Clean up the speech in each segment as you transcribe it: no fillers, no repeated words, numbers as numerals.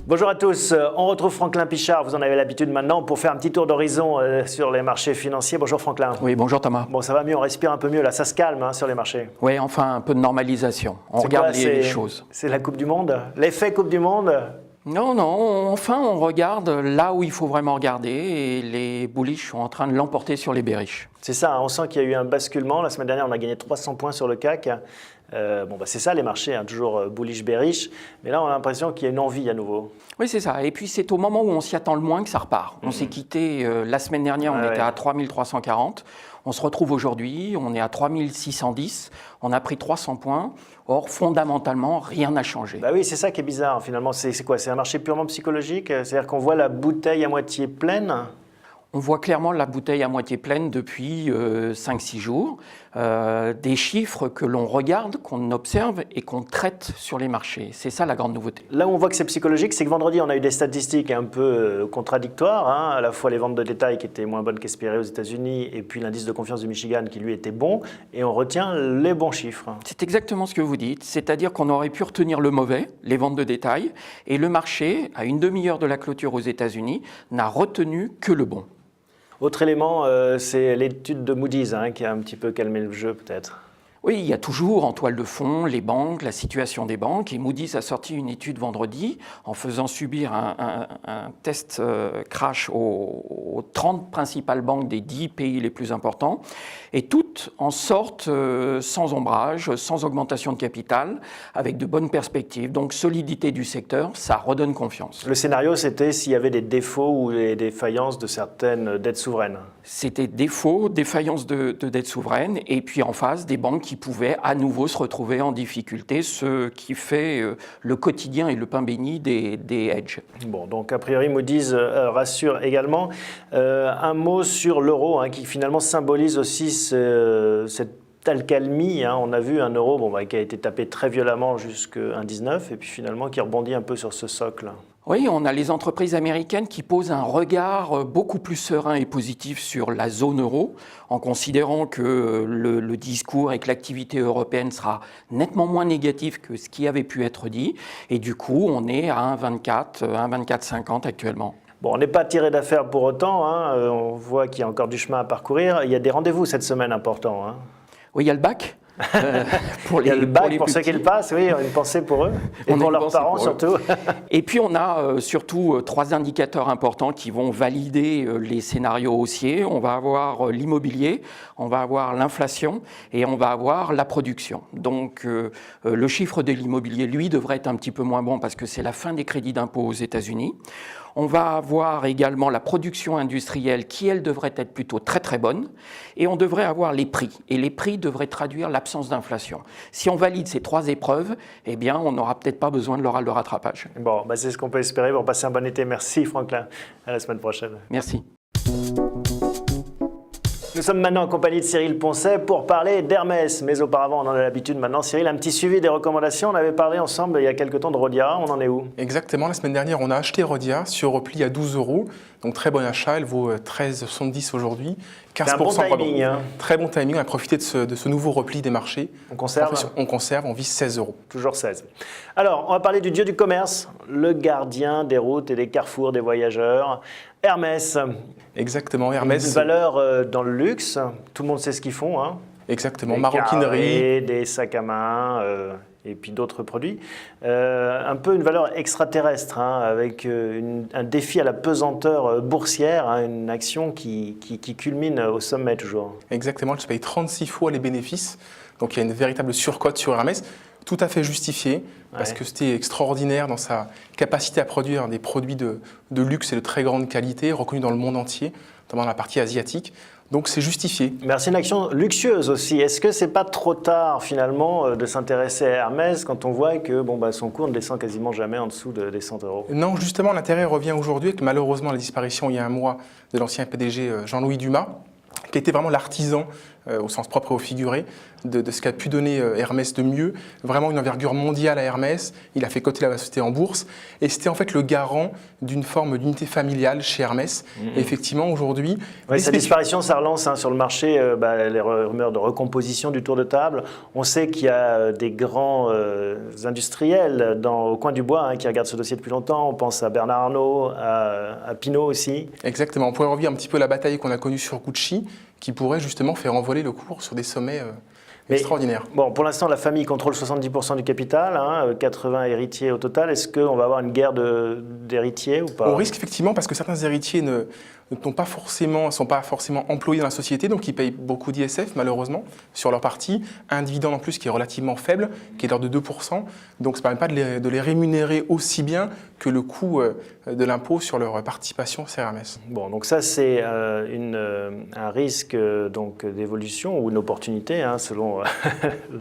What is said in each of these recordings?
Bonjour à tous, on retrouve Franklin Pichard, vous en avez l'habitude maintenant, pour faire un petit tour d'horizon sur les marchés financiers. Bonjour Franklin. Oui, bonjour Thomas. Bon, ça va mieux, on respire un peu mieux, là, ça se calme sur les marchés. Oui, enfin un peu de normalisation, on regarde les choses. C'est la Coupe du Monde, l'effet Coupe du Monde? Non, enfin on regarde là où il faut vraiment regarder et les bullish sont en train de l'emporter sur les bearish. C'est ça, on sent qu'il y a eu un basculement. La semaine dernière, on a gagné 300 points sur le CAC. C'est ça les marchés, toujours bullish, bearish. Mais là, on a l'impression qu'il y a une envie à nouveau. Oui, c'est ça. Et puis, c'est au moment où on s'y attend le moins que ça repart. On s'est quitté la semaine dernière, on était à 3340. On se retrouve aujourd'hui, on est à 3610. On a pris 300 points. Or, fondamentalement, rien n'a changé. Bah oui, c'est ça qui est bizarre, finalement. C'est quoi? C'est un marché purement psychologique? C'est-à-dire qu'on voit la bouteille à moitié pleine? On voit clairement la bouteille à moitié pleine depuis 5-6 jours. Des chiffres que l'on regarde, qu'on observe et qu'on traite sur les marchés. C'est ça la grande nouveauté. Là où on voit que c'est psychologique, c'est que vendredi, on a eu des statistiques un peu contradictoires. À la fois les ventes de détail qui étaient moins bonnes qu'espérées aux États-Unis et puis l'indice de confiance du Michigan qui lui était bon. Et on retient les bons chiffres. C'est exactement ce que vous dites. C'est-à-dire qu'on aurait pu retenir le mauvais, les ventes de détail, et le marché, à une demi-heure de la clôture aux États-Unis, n'a retenu que le bon. Autre élément, c'est l'étude de Moody's qui a un petit peu calmé le jeu peut-être. Oui, il y a toujours en toile de fond les banques, la situation des banques. Et Moody's a sorti une étude vendredi en faisant subir un test crash aux 30 principales banques des 10 pays les plus importants. Et toutes en sortent sans ombrage, sans augmentation de capital, avec de bonnes perspectives. Donc solidité du secteur, ça redonne confiance. Le scénario, c'était s'il y avait des défauts ou des défaillances de certaines dettes souveraines. C'était défauts, défaillances de dettes souveraines, et puis en face, des banques qui pouvaient à nouveau se retrouver en difficulté, ce qui fait le quotidien et le pain béni des hedges. Bon, donc a priori, Moody's rassure également. Un mot sur l'euro, qui finalement symbolise aussi cette accalmie. On a vu un euro qui a été tapé très violemment jusqu'à 1,19 et puis finalement qui rebondit un peu sur ce socle. Oui, on a les entreprises américaines qui posent un regard beaucoup plus serein et positif sur la zone euro, en considérant que le discours et que l'activité européenne sera nettement moins négative que ce qui avait pu être dit. Et du coup, on est à 1,24, 1,2450 actuellement. Bon, on n'est pas tiré d'affaire pour autant. On voit qu'il y a encore du chemin à parcourir. Il y a des rendez-vous cette semaine importants. Oui, il y a le bac. Il y a le bac pour ceux qui le passent, oui, une pensée pour eux et pour leurs parents surtout. Et puis on a surtout 3 indicateurs importants qui vont valider les scénarios haussiers. On va avoir l'immobilier, on va avoir l'inflation et on va avoir la production. Donc le chiffre de l'immobilier, lui, devrait être un petit peu moins bon parce que c'est la fin des crédits d'impôt aux États-Unis. On va avoir également la production industrielle qui, elle, devrait être plutôt très très bonne. Et on devrait avoir les prix. Et les prix devraient traduire l'absence d'inflation. Si on valide ces 3 épreuves, eh bien, on n'aura peut-être pas besoin de l'oral de rattrapage. Bon, c'est ce qu'on peut espérer pour passer un bon été. Merci Franklin. À la semaine prochaine. Merci. Nous sommes maintenant en compagnie de Cyril Poncet pour parler d'Hermès. Mais auparavant, on en a l'habitude maintenant. Cyril, un petit suivi des recommandations. On avait parlé ensemble il y a quelques temps de Rhodia. On en est où? Exactement. La semaine dernière, on a acheté Rhodia sur repli à 12 €. Donc très bon achat. Elle vaut 13,70 aujourd'hui. 15% un bon timing. Très bon timing. On a profité de ce nouveau repli des marchés. On conserve? On conserve. On vise 16 €. Toujours 16. Alors, on va parler du dieu du commerce, le gardien des routes et des carrefours des voyageurs. Hermès. Exactement, Hermès. Une valeur dans le luxe, tout le monde sait ce qu'ils font. Exactement, des maroquinerie. Carrés, des sacs à main et puis d'autres produits. Un peu une valeur extraterrestre, avec un défi à la pesanteur boursière, une action qui culmine au sommet toujours. Exactement, elle se paye 36 fois les bénéfices, donc il y a une véritable surcote sur Hermès. Tout à fait justifié, parce que c'était extraordinaire dans sa capacité à produire des produits de luxe et de très grande qualité, reconnus dans le monde entier, notamment dans la partie asiatique. Donc c'est justifié. Mais c'est une action luxueuse aussi. Est-ce que c'est pas trop tard finalement de s'intéresser à Hermès quand on voit que son cours ne descend quasiment jamais en dessous des 100 €? Non, justement, l'intérêt revient aujourd'hui avec malheureusement la disparition il y a un mois de l'ancien PDG Jean-Louis Dumas, qui était vraiment l'artisan au sens propre et au figuré, de ce qu'a pu donner Hermès de mieux. Vraiment une envergure mondiale à Hermès. Il a fait coter la société en bourse. Et c'était en fait le garant d'une forme d'unité familiale chez Hermès. Et effectivement, aujourd'hui... Sa disparition, ça relance sur le marché les rumeurs de recomposition du tour de table. On sait qu'il y a des grands industriels au coin du bois qui regardent ce dossier depuis longtemps. On pense à Bernard Arnault, à Pinault aussi. Exactement. On pourrait revivre un petit peu la bataille qu'on a connue sur Gucci, qui pourrait justement faire envoler le cours sur des sommets extraordinaires. Bon, pour l'instant, la famille contrôle 70% du capital, 80 héritiers au total. Est-ce qu'on va avoir une guerre d'héritiers ou pas? Au risque, effectivement, parce que certains héritiers ne sont pas forcément employés dans la société, donc ils payent beaucoup d'ISF, malheureusement, sur leur partie. Un dividende en plus qui est relativement faible, qui est d'ordre de 2%. Donc ça ne permet pas de les rémunérer aussi bien que le coût de l'impôt sur leur participation chez Hermès. Bon, donc ça, c'est un risque d'évolution ou une opportunité, selon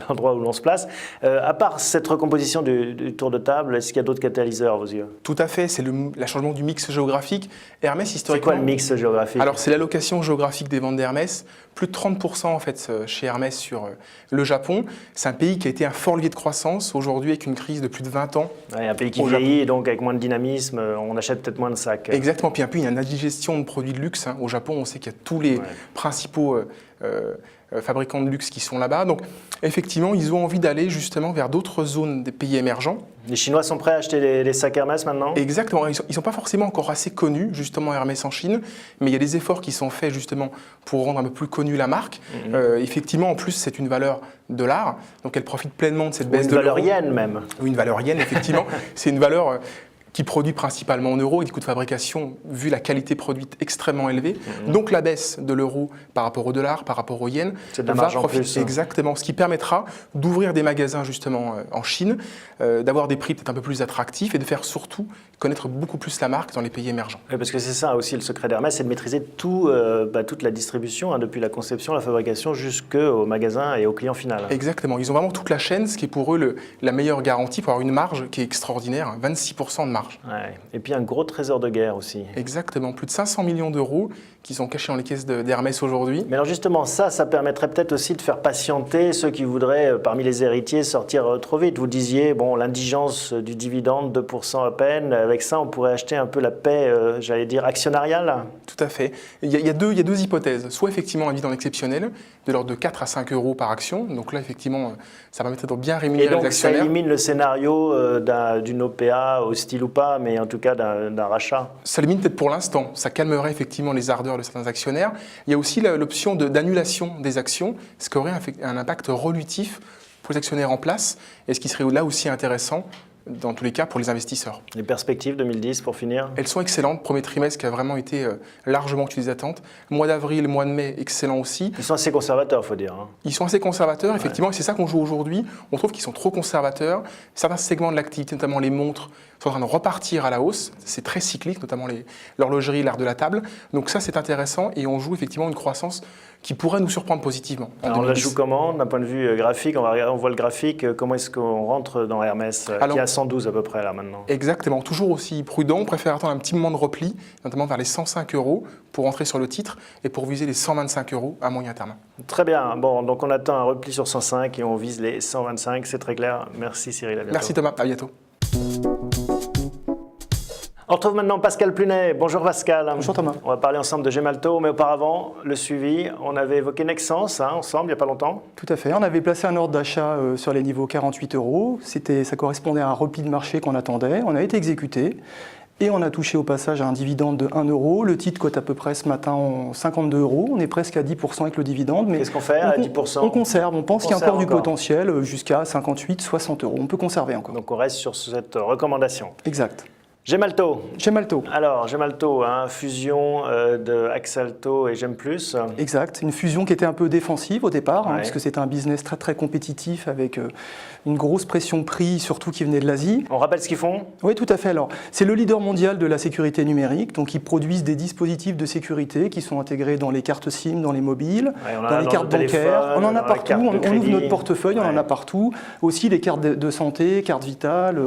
l'endroit où l'on se place. À part cette recomposition du tour de table, est-ce qu'il y a d'autres catalyseurs à vos yeux? Tout à fait, c'est le changement du mix géographique. Hermès, historiquement... C'est quoi le mix géographique? Alors, c'est l'allocation géographique des ventes d'Hermès. Plus de 30% en fait chez Hermès sur le Japon. C'est un pays qui a été un fort levier de croissance aujourd'hui avec une crise de plus de 20 ans. Ouais, un pays qui vieillit et donc avec moins de dynamisme, on achète peut-être moins de sacs. Exactement, puis un peu il y a une indigestion de produits de luxe. Au Japon, on sait qu'il y a tous les principaux fabricants de luxe qui sont là-bas. Donc effectivement, ils ont envie d'aller justement vers d'autres zones des pays émergents. Les Chinois sont prêts à acheter les sacs Hermès maintenant? Exactement, ils ne sont pas forcément encore assez connus, justement Hermès en Chine, mais il y a des efforts qui sont faits justement pour rendre un peu plus connue la marque. Effectivement, en plus, c'est une valeur de l'art, donc elle profite pleinement de cette baisse de l'euro. Une valeur yen même. Oui, une valeur yen, effectivement. C'est une valeur qui produit principalement en euros et des coûts de fabrication, vu la qualité produite, extrêmement élevée. Donc la baisse de l'euro par rapport au dollar, par rapport au yen, c'est de la marge en plus. Exactement, ce qui permettra d'ouvrir des magasins justement en Chine, d'avoir des prix peut-être un peu plus attractifs et de faire surtout connaître beaucoup plus la marque dans les pays émergents. Oui, parce que c'est ça aussi le secret d'Hermès, c'est de maîtriser toute la distribution, depuis la conception, la fabrication, jusqu'au magasin et au client final. Exactement, ils ont vraiment toute la chaîne, ce qui est pour eux la meilleure garantie pour avoir une marge qui est extraordinaire, 26% de marge. Ouais. Et puis un gros trésor de guerre aussi. Exactement, plus de 500 millions d'euros qui sont cachés dans les caisses d'Hermès aujourd'hui. Mais alors justement, ça permettrait peut-être aussi de faire patienter ceux qui voudraient, parmi les héritiers, sortir trop vite. Vous disiez, l'indigence du dividende, 2% à peine, avec ça on pourrait acheter un peu la paix, j'allais dire, actionnariale. Tout à fait. Il y a deux hypothèses. Soit effectivement un dividende exceptionnel, de l'ordre de 4 à 5 euros par action. Donc là, effectivement, ça permettrait de bien rémunérer les actionnaires. Et donc ça élimine le scénario d'une OPA au style ou pas, mais en tout cas d'un rachat. Ça élimine peut-être pour l'instant. Ça calmerait effectivement les ardeurs de certains actionnaires. Il y a aussi l'option d'annulation des actions, ce qui aurait un impact relutif pour les actionnaires en place, et ce qui serait là aussi intéressant dans tous les cas pour les investisseurs. Les perspectives 2010 pour finir? Elles sont excellentes. Premier trimestre qui a vraiment été largement au-dessus des attentes. Mois d'avril, mois de mai, excellent aussi. Ils sont assez conservateurs, il faut dire. Ils sont assez conservateurs, effectivement, et c'est ça qu'on joue aujourd'hui. On trouve qu'ils sont trop conservateurs. Certains segments de l'activité, notamment les montres, sont en train de repartir à la hausse. C'est très cyclique, notamment l'horlogerie, l'art de la table. Donc ça, c'est intéressant et on joue effectivement une croissance qui pourrait nous surprendre positivement. Alors on la joue comment, d'un point de vue graphique? On voit le graphique. Comment est-ce qu'on rentre dans Hermès, qui est à 112 à peu près là maintenant? Exactement, toujours aussi prudent. On préfère attendre un petit moment de repli, notamment vers les 105 euros pour entrer sur le titre et pour viser les 125 euros à moyen terme. Très bien. Bon, donc on attend un repli sur 105 et on vise les 125. C'est très clair. Merci Cyril, à bientôt. Merci Thomas, à bientôt. On retrouve maintenant Pascal Plunet. Bonjour Pascal. Bonjour Thomas. On va parler ensemble de Gemalto, mais auparavant, le suivi, on avait évoqué Nexans ensemble il n'y a pas longtemps. Tout à fait. On avait placé un ordre d'achat sur les niveaux 48 euros. Ça correspondait à un repli de marché qu'on attendait. On a été exécuté et on a touché au passage à un dividende de 1 euro. Le titre cote à peu près ce matin en 52 euros. On est presque à 10% avec le dividende. Qu'est-ce qu'on fait à 10%? On conserve. On pense qu'il y a encore du potentiel jusqu'à 58, 60 euros. On peut conserver encore. Donc on reste sur cette recommandation. Exact. Gemalto. Alors, Gemalto, fusion de Axalto et Gem+. Exact, une fusion qui était un peu défensive au départ, puisque c'était un business très très compétitif avec une grosse pression prix, surtout qui venait de l'Asie. On rappelle ce qu'ils font? Oui, tout à fait. Alors, c'est le leader mondial de la sécurité numérique, donc ils produisent des dispositifs de sécurité qui sont intégrés dans les cartes SIM, dans les mobiles, dans les cartes bancaires. On en a partout, on ouvre notre portefeuille, on en a partout. Aussi les cartes de santé, cartes vitales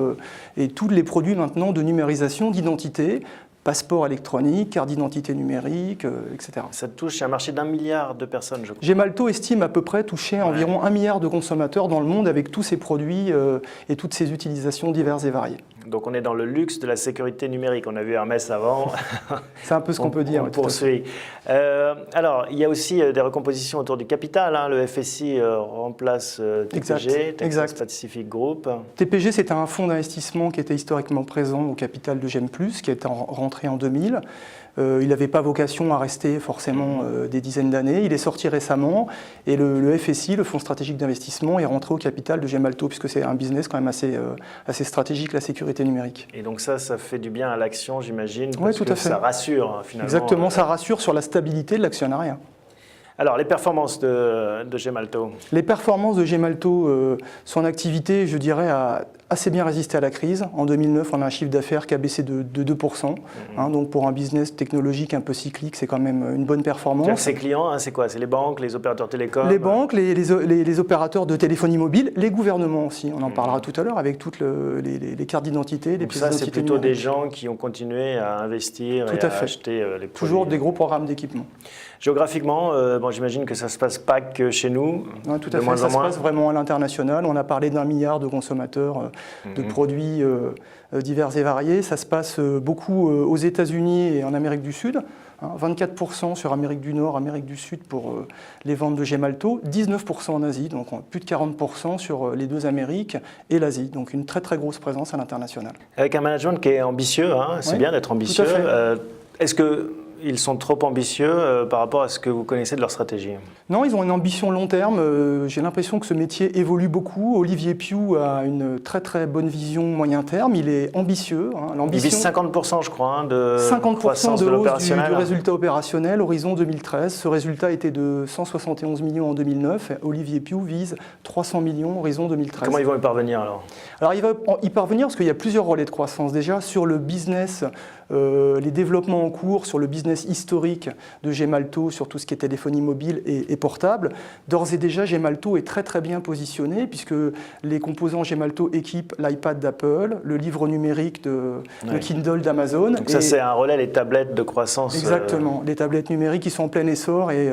et tous les produits maintenant de numérisation d'identité passeport électronique, carte d'identité numérique, etc. Ça touche un marché d'1 milliard de personnes, je crois. Gemalto estime à peu près toucher environ 1 milliard de consommateurs dans le monde avec tous ces produits et toutes ces utilisations diverses et variées. Donc on est dans le luxe de la sécurité numérique. On a vu Hermès avant. C'est un peu ce qu'on peut dire. On poursuit. Alors, il y a aussi des recompositions autour du capital. Hein. Le FSI remplace TPG, Texas Pacific Group. TPG, c'était un fonds d'investissement qui était historiquement présent au capital de GEM+, qui est rentré en 2000. Il n'avait pas vocation à rester forcément des dizaines d'années. Il est sorti récemment et le FSI, le Fonds stratégique d'investissement, est rentré au capital de Gemalto puisque c'est un business quand même assez stratégique, la sécurité numérique. Et donc ça fait du bien à l'action, j'imagine, Oui, parce tout que à fait. Ça rassure finalement. Exactement, ça rassure sur la stabilité de l'actionnariat. Alors, les performances de Gemalto. Les performances de Gemalto, son activité, je dirais, a assez bien résisté à la crise. En 2009, on a un chiffre d'affaires qui a baissé de 2%. Donc pour un business technologique un peu cyclique, c'est quand même une bonne performance. Ses clients, hein, c'est quoi? C'est les banques, les opérateurs télécoms? Les banques, les opérateurs de téléphonie mobile, les gouvernements aussi. On en parlera tout à l'heure avec toutes les cartes d'identité, les pièces d'identité. Ça, c'est plutôt des gens qui ont continué à investir et à acheter les produits. Toujours des gros programmes d'équipement. Géographiquement, j'imagine que ça ne se passe pas que chez nous. Non, tout à fait, ça se passe vraiment à l'international. On a parlé d'1 milliard de consommateurs de produits divers et variés. Ça se passe beaucoup aux États-Unis et en Amérique du Sud. 24% sur Amérique du Nord, Amérique du Sud pour les ventes de Gemalto, 19% en Asie, donc plus de 40% sur les deux Amériques et l'Asie. Donc une très très grosse présence à l'international. Avec un management qui est ambitieux, hein, c'est bien d'être ambitieux. Est-ce qu'ils sont trop ambitieux par rapport à ce que vous connaissez de leur stratégie? Non, ils ont une ambition long terme. J'ai l'impression que ce métier évolue beaucoup. Olivier Piou a une très très bonne vision moyen terme. Il est ambitieux. Il vise 50%, je crois, de 50% croissance de de hausse l'opérationnel. du résultat opérationnel, horizon 2013. Ce résultat était de 171 millions en 2009. Olivier Piou vise 300 millions, horizon 2013. Comment ils vont y parvenir alors? Alors, il va y parvenir parce qu'il y a plusieurs relais de croissance. Déjà, sur le business, les développements en cours, sur le business historique de Gemalto, sur tout ce qui est téléphonie mobile et portable. D'ores et déjà, Gemalto est très très bien positionné puisque les composants Gemalto équipent l'iPad d'Apple, le livre numérique le Kindle d'Amazon. Donc ça, c'est un relais, les tablettes de croissance. Exactement, les tablettes numériques qui sont en plein essor et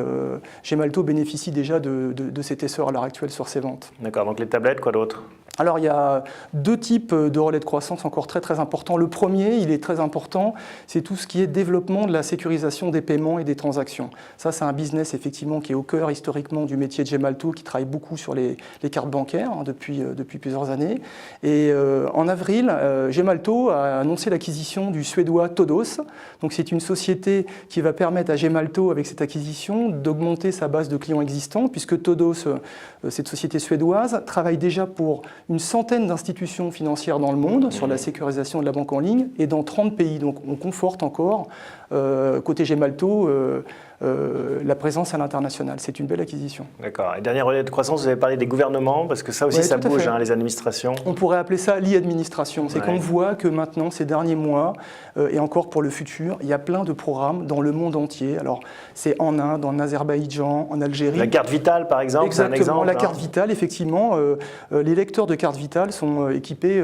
Gemalto bénéficie déjà de cet essor à l'heure actuelle sur ses ventes. D'accord, donc les tablettes, quoi d'autre? Alors, il y a deux types de relais de croissance encore très très importants. Le premier, il est très important, c'est tout ce qui est développement de la sécurisation des paiements et des transactions. Ça, c'est un business effectivement qui est au cœur historiquement du métier de Gemalto, qui travaille beaucoup sur les cartes bancaires depuis plusieurs années. Et en avril, Gemalto a annoncé l'acquisition du suédois Todos. Donc, c'est une société qui va permettre à Gemalto, avec cette acquisition, d'augmenter sa base de clients existants, puisque Todos, cette société suédoise, travaille déjà pour une centaine d'institutions financières dans le monde sur la sécurisation de la banque en ligne et dans 30 pays. Donc on conforte encore, côté Gemalto, la présence à l'international. C'est une belle acquisition. D'accord. Et dernier relais de croissance, vous avez parlé des gouvernements, parce que ça aussi, ça bouge, hein, les administrations. On pourrait appeler ça l'e-administration. C'est qu'on voit que maintenant, ces derniers mois, et encore pour le futur, il y a plein de programmes dans le monde entier. Alors, c'est en Inde, en Azerbaïdjan, en Algérie. La carte vitale, par exemple, c'est un exemple. Exactement, la carte vitale, effectivement. Les lecteurs de carte vitale sont équipés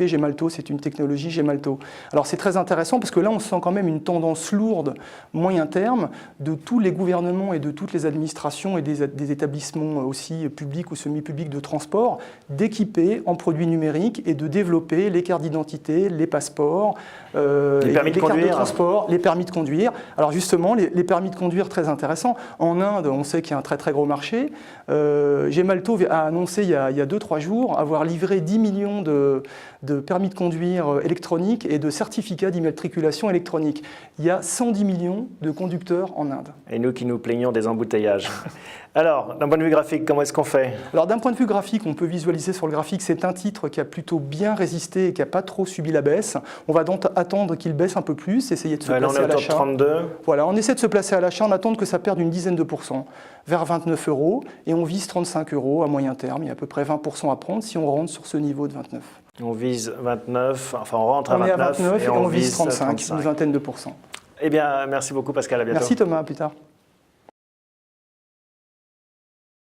Gemalto. C'est une technologie Gemalto. Alors, c'est très intéressant parce que là, on sent quand même une tendance lourde, moyen terme, de tous les gouvernements et de toutes les administrations et des établissements aussi publics ou semi-publics de transport d'équiper en produits numériques et de développer les cartes d'identité, les passeports, les cartes de transport, les permis de conduire. Alors justement, les permis de conduire, très intéressants. En Inde, on sait qu'il y a un très très gros marché. Gemalto a annoncé il y a 2-3 jours avoir livré 10 millions de permis de conduire électroniques et de certificats d'immatriculation électronique. Il y a 110 millions de conducteurs en Inde. Et nous qui nous plaignons des embouteillages. Alors, d'un point de vue graphique, comment est-ce qu'on fait? Alors, d'un point de vue graphique, on peut visualiser sur le graphique, c'est un titre qui a plutôt bien résisté et qui n'a pas trop subi la baisse. On va donc attendre qu'il baisse un peu plus, essayer de se placer à l'achat. 32. Voilà, on essaie de se placer à l'achat, on attend que ça perde une dizaine de pourcents, vers 29 € et on vise 35 € à moyen terme. Il y a à peu près 20% à prendre si on rentre sur ce niveau de 29. On vise 29, enfin on rentre à 29, on est à 29 et on vise 35, 35. une vingtaine de pourcents. Eh bien, merci beaucoup Pascal, à bientôt. Merci Thomas, à plus tard.